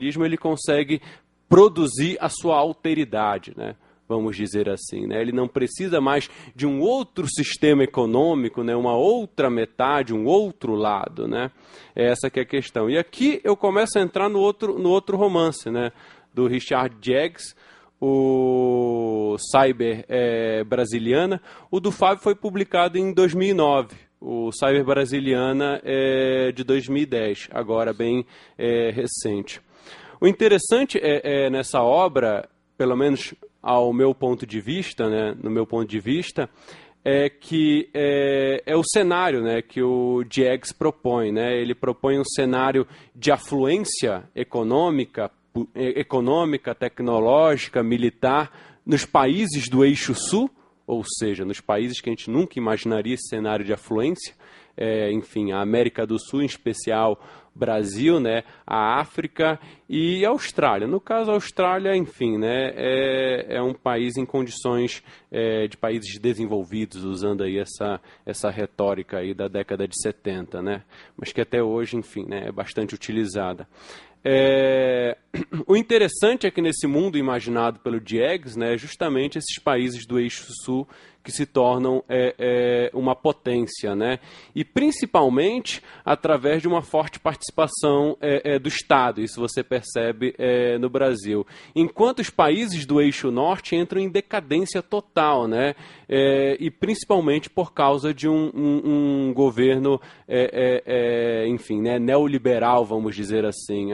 ele consegue produzir a sua alteridade, né? Vamos dizer assim, né? Ele não precisa mais de um outro sistema econômico, né? Uma outra metade, um outro lado, né? Essa que é a questão. E aqui eu começo a entrar no outro romance, né? Do Richard Jaggs, o Cyber Brasiliana. O do Fábio foi publicado em 2009. O Cyber Brasiliana é de 2010, agora bem recente. O interessante nessa obra, pelo menos ao meu ponto de vista, né, no meu ponto de vista, é que é o cenário, né, que o Jaggs propõe, né? Ele propõe um cenário de afluência econômica, tecnológica, militar, nos países do eixo sul, ou seja, nos países que a gente nunca imaginaria esse cenário de afluência, enfim, a América do Sul, em especial Brasil, né, a África e a Austrália. No caso, a Austrália, enfim, né, é um país em condições de países desenvolvidos, usando aí essa retórica aí da década de 70, né, mas que até hoje, enfim, né, é bastante utilizada. O interessante é que nesse mundo imaginado pelo Jaggs, né, justamente esses países do eixo sul que se tornam uma potência, né? E principalmente através de uma forte participação do Estado, isso você percebe no Brasil. Enquanto os países do eixo norte entram em decadência total, né? E principalmente por causa de um governo, enfim, né, neoliberal, vamos dizer assim.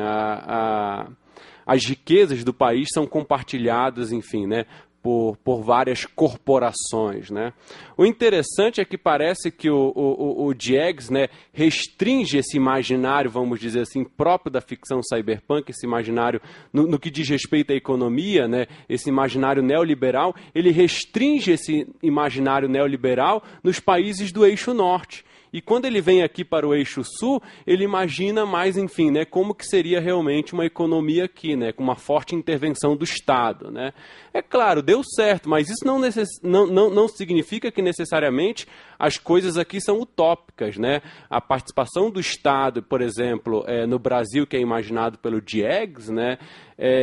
As riquezas do país são compartilhadas, enfim, né, por várias corporações, né? O interessante é que parece que o Jaggs, né, restringe esse imaginário, vamos dizer assim, próprio da ficção cyberpunk, esse imaginário no que diz respeito à economia, né, esse imaginário neoliberal, ele restringe esse imaginário neoliberal nos países do eixo norte. E quando ele vem aqui para o eixo sul, ele imagina mais, enfim, né, como que seria realmente uma economia aqui, né, com uma forte intervenção do Estado, né? É claro, deu certo, mas isso não significa que necessariamente as coisas aqui são utópicas, né? A participação do Estado, por exemplo, no Brasil, que é imaginado pelo Jaggs, né,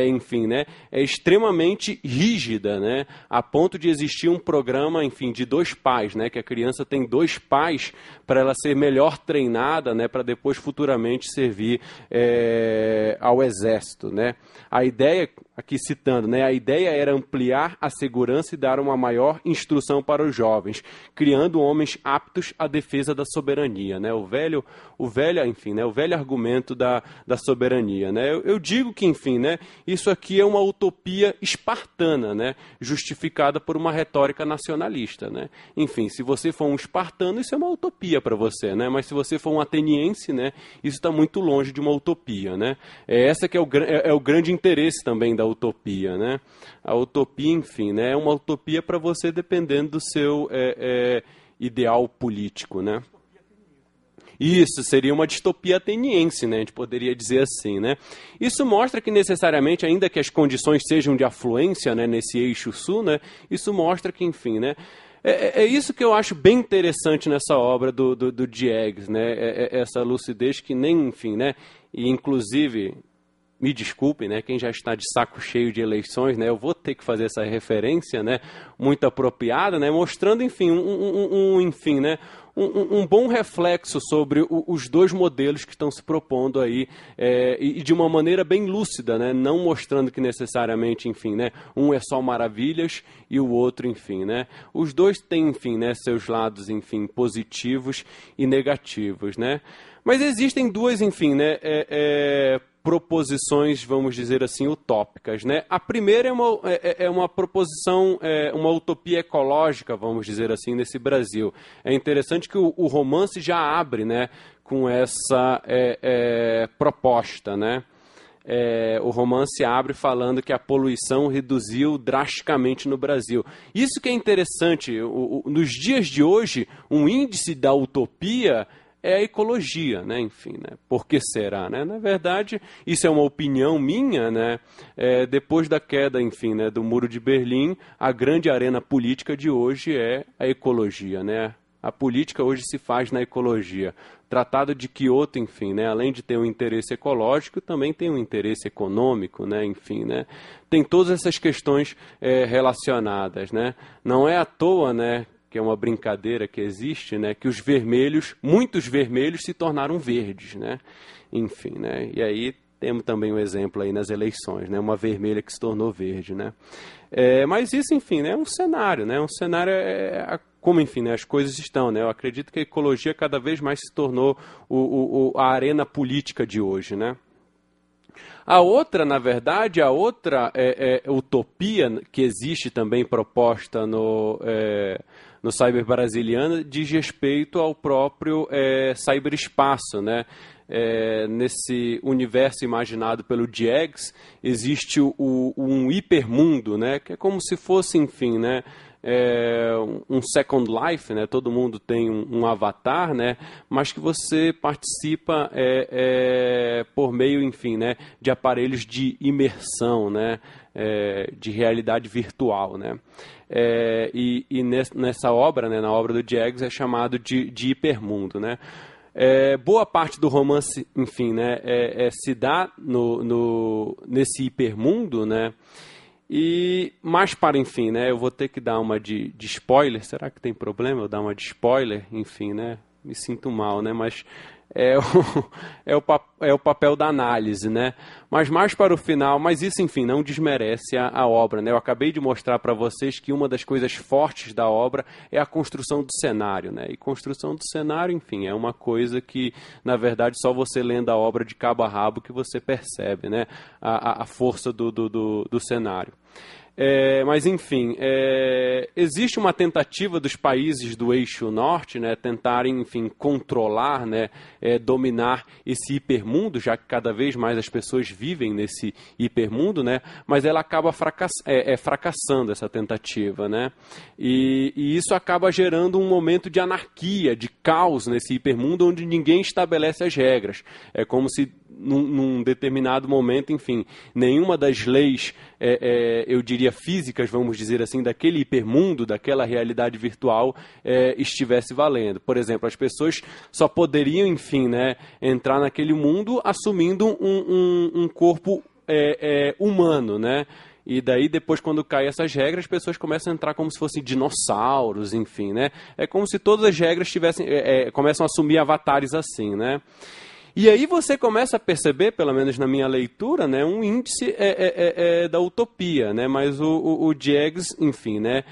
enfim, né, é extremamente rígida, né, a ponto de existir um programa, enfim, de 2 pais, né, que a criança tem 2 pais para ela ser melhor treinada, né, para depois futuramente servir ao exército, né. A ideia, aqui citando, né, a ideia era ampliar a segurança e dar uma maior instrução para os jovens, criando homens aptos à defesa da soberania, né, o velho, enfim, né, o velho argumento da soberania, né. Eu digo que, enfim, né, isso aqui é uma utopia espartana, né, justificada por uma retórica nacionalista, né. Enfim, se você for um espartano, isso é uma utopia para você, né, mas se você for um ateniense, né, isso está muito longe de uma utopia, né. Essa que é o grande interesse também da utopia, né. A utopia, enfim, né, é uma utopia para você dependendo do seu ideal político, né. Isso, seria uma distopia ateniense, né? A gente poderia dizer assim, né? Isso mostra que necessariamente, ainda que as condições sejam de afluência, né, nesse eixo sul, né, isso mostra que, enfim, né, é isso que eu acho bem interessante nessa obra do Jaggs, né? Essa lucidez que nem, enfim, né, e inclusive, me desculpem, né, quem já está de saco cheio de eleições, né, eu vou ter que fazer essa referência, né, muito apropriada, né, mostrando, enfim, enfim, né, um bom reflexo sobre os 2 modelos que estão se propondo aí, e de uma maneira bem lúcida, né, não mostrando que necessariamente, enfim, né, um é só maravilhas e o outro, enfim, né, os 2 têm, enfim, né, seus lados, enfim, positivos e negativos, né, mas existem 2, enfim, né, proposições, vamos dizer assim, utópicas, né? A primeira é uma proposição, uma utopia ecológica, vamos dizer assim, nesse Brasil. É interessante que o romance já abre, né, com essa proposta, né? O romance abre falando que a poluição reduziu drasticamente no Brasil. Isso que é interessante, nos dias de hoje, um índice da utopia é a ecologia, né? Enfim, né? Por que será, né? Na verdade, isso é uma opinião minha, né? Depois da queda, enfim, né, do Muro de Berlim, a grande arena política de hoje é a ecologia, né? A política hoje se faz na ecologia. O Tratado de Kyoto, enfim, né, além de ter um interesse ecológico, também tem um interesse econômico, né, enfim, né, tem todas essas questões relacionadas, né. Não é à toa, né, que é uma brincadeira que existe, né, que os vermelhos, muitos vermelhos se tornaram verdes, né, enfim, né, e aí temos também um exemplo aí nas eleições, né, uma vermelha que se tornou verde, né. Mas isso, enfim, né, é um cenário, né, como, enfim, né, as coisas estão, né, eu acredito que a ecologia cada vez mais se tornou a arena política de hoje, né. A outra, na verdade, utopia que existe também proposta no Cyber Brasiliano diz respeito ao próprio cyberespaço, né? Nesse universo imaginado pelo Diegues, existe um hipermundo, né? Que é como se fosse, enfim, né? Um Second Life, né? Todo mundo tem um avatar, né? Mas que você participa por meio, enfim, né? De aparelhos de imersão, né? De realidade virtual, né? E nessa obra, né? Na obra do Diegues, é chamado de hipermundo, né? Boa parte do romance, enfim, né? Se dá nesse hipermundo, né? E mais para, enfim, né, eu vou ter que dar uma de spoiler. Será que tem problema eu dar uma de spoiler? Enfim, né, me sinto mal, né, mas é o papel da análise, né, mas mais para o final, mas isso, enfim, não desmerece a obra, né, eu acabei de mostrar para vocês que uma das coisas fortes da obra é a construção do cenário, né, e construção do cenário, enfim, é uma coisa que, na verdade, só você lendo a obra de cabo a rabo que você percebe, né, a força do cenário. Mas, enfim, existe uma tentativa dos países do eixo norte, né, tentarem, enfim, controlar, né, dominar esse hipermundo, já que cada vez mais as pessoas vivem nesse hipermundo, né, mas ela acaba fracassando essa tentativa, né, e isso acaba gerando um momento de anarquia, de caos nesse hipermundo, onde ninguém estabelece as regras. É como se num determinado momento, enfim, nenhuma das leis, eu diria físicas, vamos dizer assim, daquele hipermundo, daquela realidade virtual, estivesse valendo. Por exemplo, as pessoas só poderiam, enfim, né, entrar naquele mundo assumindo um corpo humano, né? E daí, depois, quando caem essas regras, as pessoas começam a entrar como se fossem dinossauros, enfim, né? É como se todas as regras começam a assumir avatares assim, né? E aí você começa a perceber, pelo menos na minha leitura, né, um índice da utopia, né, mas o Diegues, enfim, né,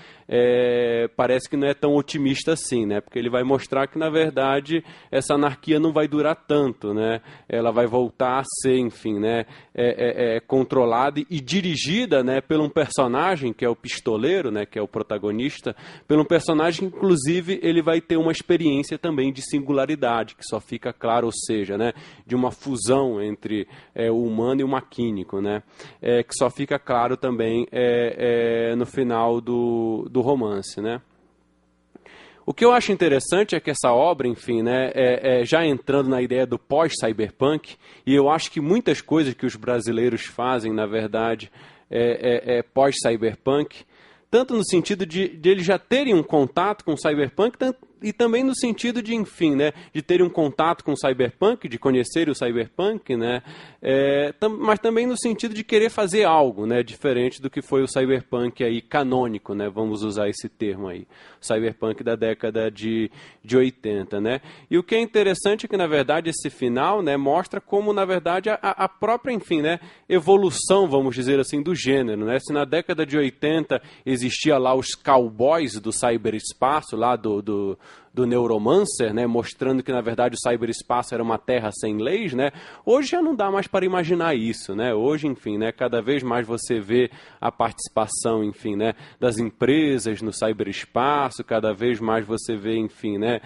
parece que não é tão otimista assim, né, porque ele vai mostrar que, na verdade, essa anarquia não vai durar tanto, né, ela vai voltar a ser, enfim, né, controlada e dirigida, né, por um personagem que é o pistoleiro, né, que é o protagonista, por um personagem que, inclusive, ele vai ter uma experiência também de singularidade, que só fica claro, ou seja, né, de uma fusão entre o humano e o maquínico, né, que só fica claro também no final do romance, né. O que eu acho interessante é que essa obra, enfim, né, já entrando na ideia do pós-cyberpunk, e eu acho que muitas coisas que os brasileiros fazem, na verdade, pós-cyberpunk, tanto no sentido de eles já terem um contato com o cyberpunk, e também no sentido de, enfim, né, de terem um contato com o cyberpunk, de conhecer o cyberpunk, né, mas também no sentido de querer fazer algo, né, diferente do que foi o cyberpunk aí canônico, né, vamos usar esse termo aí, o cyberpunk da década de 80, né. E o que é interessante é que, na verdade, esse final, né, mostra como, na verdade, a própria, enfim, né, evolução, vamos dizer assim, do gênero, né. Se na década de 80 existia lá os cowboys do cyberespaço, lá do Neuromancer, né, mostrando que, na verdade, o cyberespaço era uma terra sem leis, né, hoje já não dá mais para imaginar isso, né, hoje, enfim, né, cada vez mais você vê a participação, enfim, né, das empresas no cyberespaço, cada vez mais você vê, enfim, né,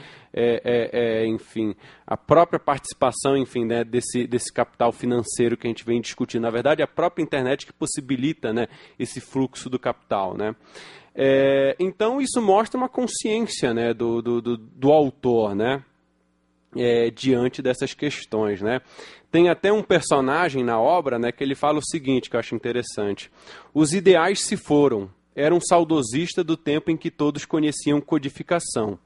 enfim, a própria participação, enfim, né, desse capital financeiro que a gente vem discutindo, na verdade, a própria internet que possibilita, né, esse fluxo do capital, né. Então isso mostra uma consciência, né, do autor, né, diante dessas questões, né. Tem até um personagem na obra, né, que ele fala o seguinte, que eu acho interessante: os ideais se foram, era um saudosista do tempo em que todos conheciam codificação.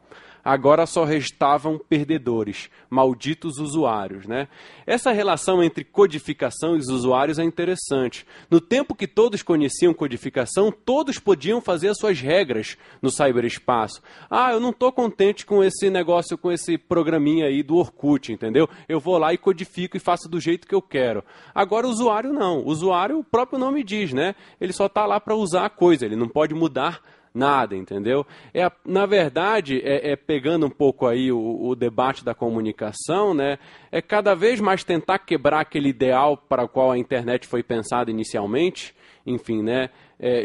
agora só restavam perdedores, malditos usuários, né? Essa relação entre codificação e os usuários é interessante. No tempo que todos conheciam codificação, todos podiam fazer as suas regras no cyberespaço. Ah, eu não estou contente com esse negócio, com esse programinha aí do Orkut, entendeu? Eu vou lá e codifico e faço do jeito que eu quero. Agora o usuário não. O usuário, o próprio nome diz, né? Ele só está lá para usar a coisa, ele não pode mudar nada, entendeu? Na verdade, pegando um pouco aí o debate da comunicação, né, é cada vez mais tentar quebrar aquele ideal para o qual a internet foi pensada inicialmente, enfim, né,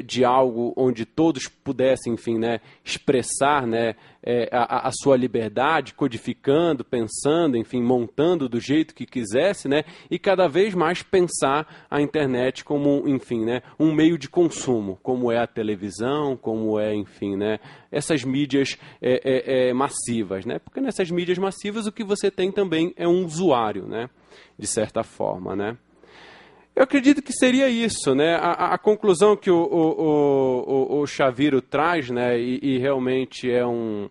de algo onde todos pudessem, enfim, né, expressar, né, a sua liberdade, codificando, pensando, enfim, montando do jeito que quisesse, né, e cada vez mais pensar a internet como, enfim, né, um meio de consumo, como é a televisão, como é, enfim, né, essas mídias massivas, né, porque nessas mídias massivas o que você tem também é um usuário, né, de certa forma, né. Eu acredito que seria isso, né? A conclusão que o Chaviro traz, né? E realmente é um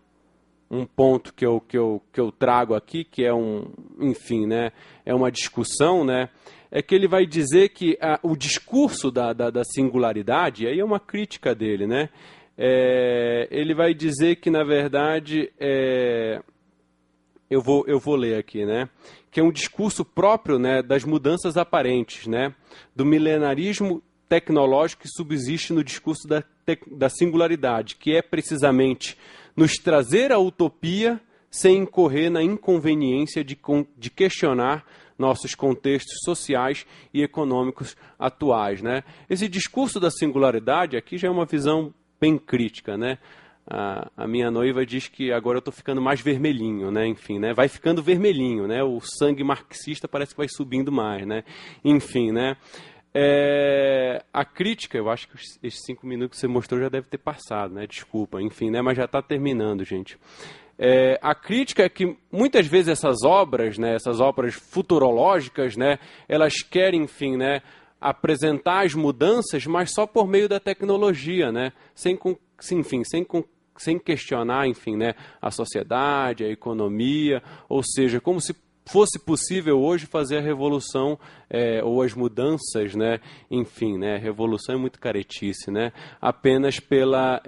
ponto que eu trago aqui, que é enfim, né? É uma discussão, né? É que ele vai dizer que o discurso da singularidade, e aí é uma crítica dele, né? Ele vai dizer que, na verdade, eu vou ler aqui, né? Que é um discurso próprio, né, das mudanças aparentes, né, do milenarismo tecnológico que subsiste no discurso da singularidade, que é precisamente nos trazer a utopia sem incorrer na inconveniência de questionar nossos contextos sociais e econômicos atuais, né? Esse discurso da singularidade aqui já é uma visão bem crítica, né? A minha noiva diz que agora eu estou ficando mais vermelhinho, né? Enfim, né? Vai ficando vermelhinho, né? O sangue marxista parece que vai subindo mais, né? Enfim, né? A crítica, eu acho que esses 5 minutos que você mostrou já deve ter passado, né? Desculpa, enfim, né? Mas já está terminando, gente. A crítica é que muitas vezes essas obras, né? Essas obras futurológicas, né? Elas querem, enfim, né? Apresentar as mudanças, mas só por meio da tecnologia, né? Sem questionar, enfim, né, a sociedade, a economia, ou seja, como se fosse possível hoje fazer a revolução ou as mudanças, né, enfim, né, revolução é muito caretice, né, apenas pela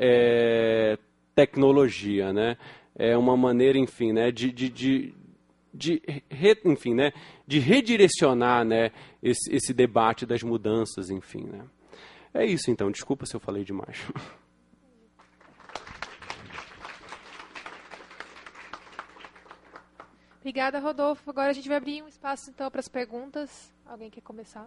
tecnologia, né, é uma maneira, enfim, né, enfim, né, de redirecionar, né, esse debate das mudanças, enfim, né. É isso então, desculpa se eu falei demais. Obrigada, Rodolfo. Agora a gente vai abrir um espaço, então, para as perguntas. Alguém quer começar?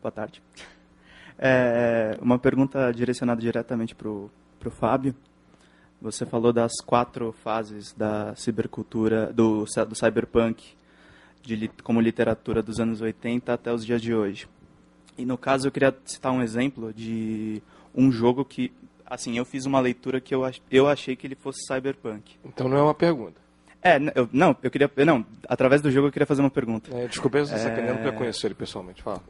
Boa tarde. Uma pergunta direcionada diretamente para o Fábio. Você falou das 4 fases da cibercultura, do cyberpunk, como literatura dos anos 80 até os dias de hoje. E no caso eu queria citar um exemplo de um jogo que, assim, eu fiz uma leitura que eu achei que ele fosse cyberpunk. Então não é uma pergunta. Através do jogo eu queria fazer uma pergunta. Desculpa, eu estou sacaneando porque eu conheço ele pessoalmente. Fala.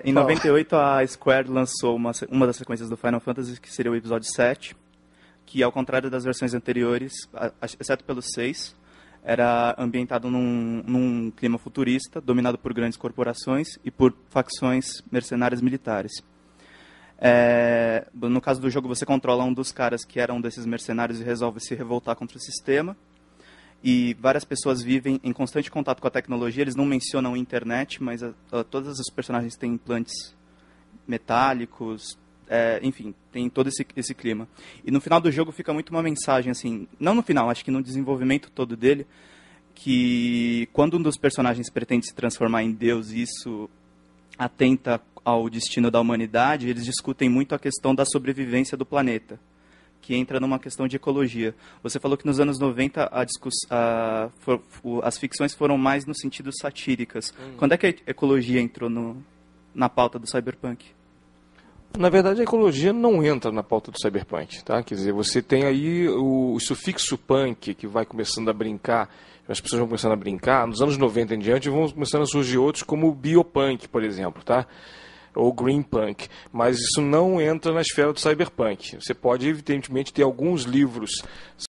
Em 98 a Square lançou uma das sequências do Final Fantasy, que seria o episódio 7, que ao contrário das versões anteriores, exceto pelo 6, era ambientado num clima futurista, dominado por grandes corporações e por facções mercenárias militares. No caso do jogo, você controla um dos caras que eram desses mercenários e resolve se revoltar contra o sistema. E várias pessoas vivem em constante contato com a tecnologia. Eles não mencionam internet, mas todos os personagens têm implantes metálicos, enfim, tem todo esse clima. E no final do jogo fica muito uma mensagem, assim, não no final, acho que no desenvolvimento todo dele, que quando um dos personagens pretende se transformar em Deus, isso atenta ao destino da humanidade, eles discutem muito a questão da sobrevivência do planeta, que entra numa questão de ecologia. Você falou que nos anos 90 as ficções foram mais no sentido satíricas. Quando é que a ecologia entrou na pauta do cyberpunk? Na verdade, a ecologia não entra na pauta do cyberpunk, tá? Quer dizer, você tem aí o sufixo punk, que vai começando a brincar, as pessoas vão começando a brincar, nos anos 90 em diante vão começando a surgir outros, como o biopunk, por exemplo, tá? Ou green punk, mas isso não entra na esfera do cyberpunk. Você pode, evidentemente, ter alguns livros